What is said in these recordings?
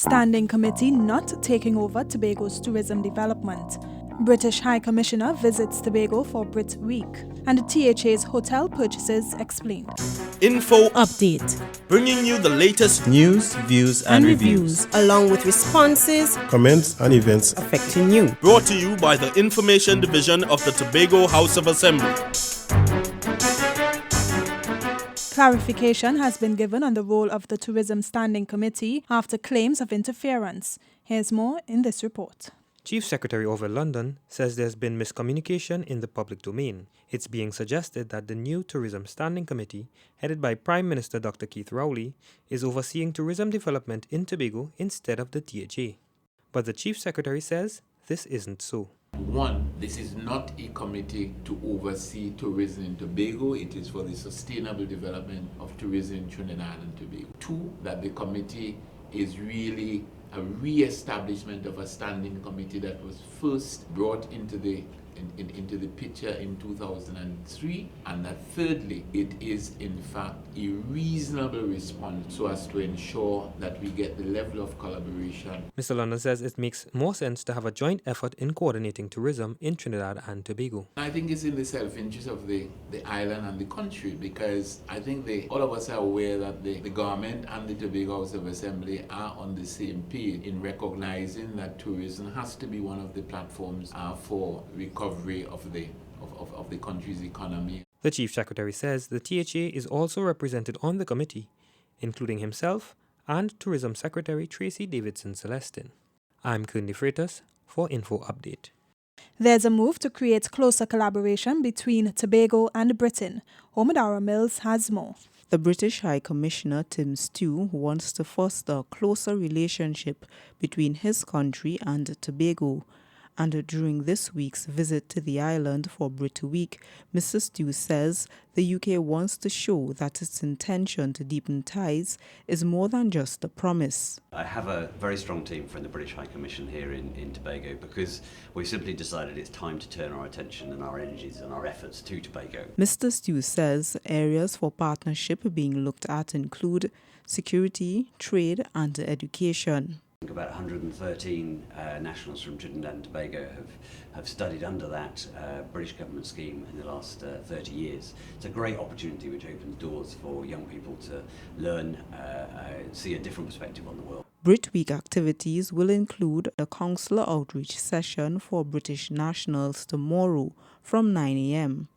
Standing Committee not taking over Tobago's tourism development. British High Commissioner visits Tobago for Brit Week. And the THA's hotel purchases explained. Info Update. Bringing you the latest news, views and reviews, along with responses, comments and events affecting you. Brought to you by the Information Division of the Tobago House of Assembly. Clarification has been given on the role of the Tourism Standing Committee after claims of interference. Here's more in this report. Chief Secretary Orville London says there's been miscommunication in the public domain. It's being suggested that the new Tourism Standing Committee, headed by Prime Minister Dr. Keith Rowley, is overseeing tourism development in Tobago instead of the THA. But the Chief Secretary says this isn't so. One, this is not a committee to oversee tourism in Tobago. It is for the sustainable development of tourism in Trinidad and Tobago. Two, that the committee is really a re-establishment of a standing committee that was first brought into the picture in 2003, and that thirdly, it is in fact a reasonable response so as to ensure that we get the level of collaboration. Mr. London says it makes more sense to have a joint effort in coordinating tourism in Trinidad and Tobago. I think it's in the self-interest of the island and the country, because I think all of us are aware that the government and the Tobago House of Assembly are on the same page in recognizing that tourism has to be one of the platforms for recovery of the country's economy. The Chief Secretary says the THA is also represented on the committee, including himself and Tourism Secretary Tracy Davidson Celestin. I'm Kearney Freitas for Info Update. There's a move to create closer collaboration between Tobago and Britain. Omadara Mills has more. The British High Commissioner Tim Stew wants to foster a closer relationship between his country and Tobago. And during this week's visit to the island for Brit Week, Mr. Stew says the UK wants to show that its intention to deepen ties is more than just a promise. I have a very strong team from the British High Commission here in Tobago, because we've simply decided it's time to turn our attention and our energies and our efforts to Tobago. Mr. Stew says areas for partnership being looked at include security, trade and education. About 113 nationals from Trinidad and Tobago have studied under that British government scheme in the last 30 years. It's a great opportunity which opens doors for young people to learn, see a different perspective on the world. Brit Week activities will include a consular outreach session for British nationals tomorrow from 9 a.m.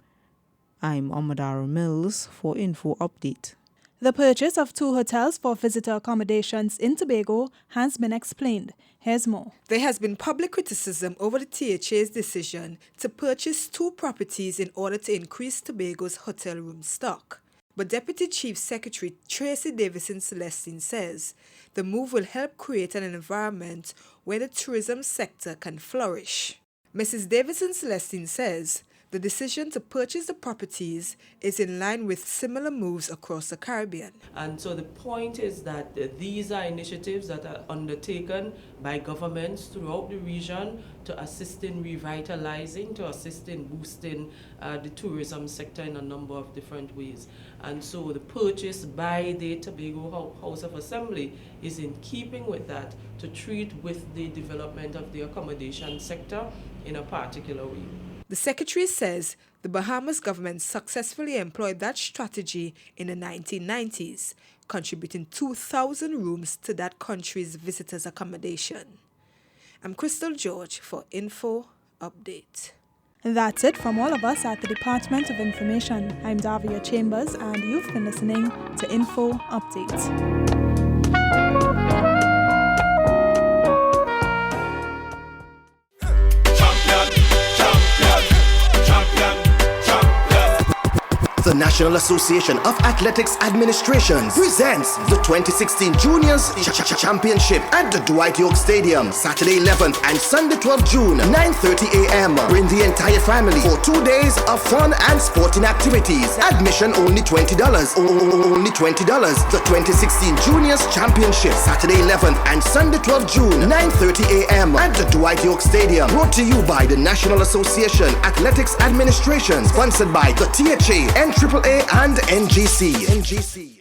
I'm Omadara Mills for Info Update. The purchase of 2 hotels for visitor accommodations in Tobago has been explained. Here's more. There has been public criticism over the THA's decision to purchase 2 properties in order to increase Tobago's hotel room stock. But Deputy Chief Secretary Tracy Davidson Celestin says the move will help create an environment where the tourism sector can flourish. Mrs. Davidson Celestin says the decision to purchase the properties is in line with similar moves across the Caribbean. And so the point is that these are initiatives that are undertaken by governments throughout the region to assist in revitalizing, to assist in boosting the tourism sector in a number of different ways. And so the purchase by the Tobago House of Assembly is in keeping with that, to treat with the development of the accommodation sector in a particular way. The Secretary says the Bahamas government successfully employed that strategy in the 1990s, contributing 2,000 rooms to that country's visitors' accommodation. I'm Crystal George for Info Update. That's it from all of us at the Department of Information. I'm Davia Chambers, and you've been listening to Info Update. The National Association of Athletics Administrations presents the 2016 Juniors Championship at the Dwight York Stadium, Saturday 11th and Sunday 12th June, 9:30 a.m. Bring the entire family for 2 days of fun and sporting activities. Admission only $20. Only $20. The 2016 Juniors Championship, Saturday 11th and Sunday 12th June, 9:30 a.m. at the Dwight York Stadium. Brought to you by the National Association Athletics Administration, sponsored by the THA, NAAA and NGC.